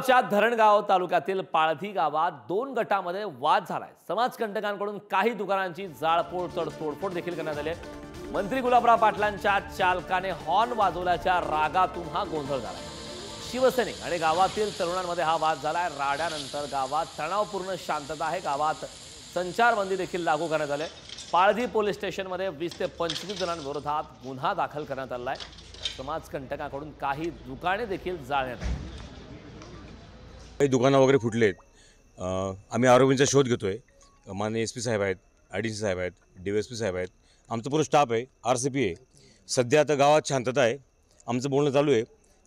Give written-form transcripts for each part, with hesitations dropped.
च्या धरणगाव तालुक्यातील पाळधी गावात दोन गटामध्ये वाद झालाय। समाजकंटकांकडून काही दुकानांची जाळपोळ तोडफोड देखील करण्यात आली आहे। मंत्री गुलाबराव पाटलांच्या चालकाने हॉर्न वाजवल्याच्या रागातून हा गोंधळ झालाय। शिवसैनिक आणि गावातील तरुणांमध्ये हा वाद झालाय। राड्यानंतर गावात तणावपूर्ण शांतता आहे। गावात संचारबंदी देखील लागू करण्यात आली आहे। पाळधी पोलीस स्टेशनमध्ये 20 ते 25 जणांविरोधात गुन्हा दाखल करण्यात आला आहे। समाजकंटकांकडून काही दुकाने देखील जाळण्यात आली। काही दुकानं वगैरे फुटलेत। आम्ही आरोपींचा शोध घेतोय। माननीय SP साहेब आहेत, IDC साहेब आहेत, DSP साहेब आहेत, आमचं पूर्ण स्टाफ आहे, RCP आहे। सध्या आता गावात शांतता आहे। आमचं बोलणं चालू आहे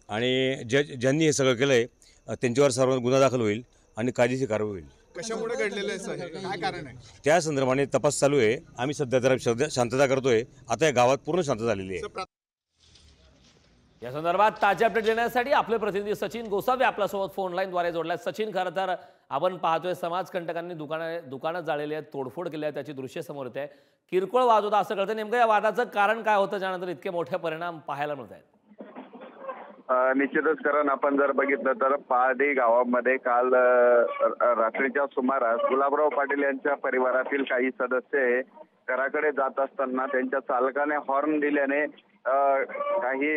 आणि ज्यांनी हे सगळं केलं आहे त्यांच्यावर सर्वांना गुन्हा दाखल होईल आणि कायदेशीर कारवाई होईल। कशामुळे घडलेलं आहे सर, काय कारण आहे? त्या संदर्भाने तपास चालू आहे। आम्ही सध्या जरा शांतता करतोय। आता या गावात पूर्ण शांतता झालेली आहे। या संदर्भात ताजे अपडेट देण्यासाठी आपले प्रतिनिधी सचिन गोसावी आपल्यासोबत फोन लाईनद्वारे जोडले। सचिन, खरं तर आपण पाहतोय समाजकंटकांनी दुकानं जाळलेली आहेत, तोडफोड केली आहे, त्याची दृश्य समोर येत आहे। किरकोळ वाद होता असं कळतं। नेमकं या वादाचं कारण काय होतं ज्यानंतर इतके मोठे परिणाम पाहायला मिळत आहेत? निश्चितच, कारण आपण जर बघितलं तर पाळधी गावामध्ये काल रात्रीच्या सुमारास गुलाबराव पाटील यांच्या परिवारातील काही सदस्य घराकडे जात असताना त्यांच्या चालकाने हॉर्न दिल्याने काही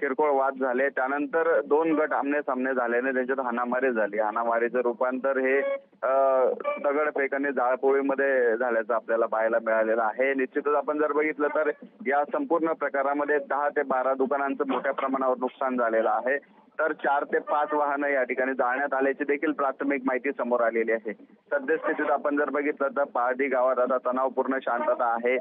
किरकोळ वाद झाले। त्यानंतर दोन गट आमने सामने झाल्याने त्यांच्यात हाणामारी झाली। हाणामारीचं रूपांतर हे दगडफेक आणि जाळपोळीमध्ये झाल्याचं आपल्याला पाहायला मिळालेलं आहे। निश्चितच आपण जर बघितलं तर या संपूर्ण प्रकारामध्ये 10 ते 12 दुकानांचं मोठ्या प्रमाणावर नुकसान झालेलं आहे। तर 4 ते 5 वाहनं या ठिकाणी जाळण्यात आल्याची देखील प्राथमिक माहिती समोर आलेली आहे। सद्यस्थितीत आपण जर बघितलं तर पाळधी गावात आता तणावपूर्ण शांतता आहे।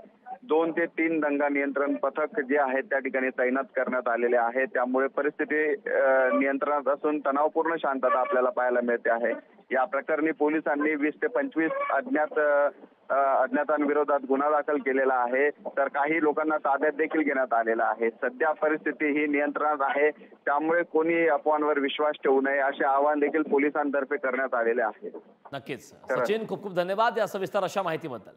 2 ते 3 दंगा नियंत्रण पथक जे आहेत त्या ठिकाणी तैनात करण्यात आलेले आहे। त्यामुळे परिस्थिती नियंत्रणात असून तणावपूर्ण शांतता आपल्याला पाहायला मिळते आहे। या प्रकरणी पोलिसांनी 20 ते 25 अज्ञातांविरोधात गुन्हा दाखल केलेला आहे। तर काही लोकांना ताब्यात देखील घेण्यात आलेला आहे। सध्या परिस्थिती ही नियंत्रणात आहे, त्यामुळे कोणी अफवांवर विश्वास ठेवू नये असे आवाहन देखील पोलिसांतर्फे करण्यात आलेले आहे। नक्कीच सचिन, खूप खूप धन्यवाद या सविस्तर अशा माहितीबद्दल।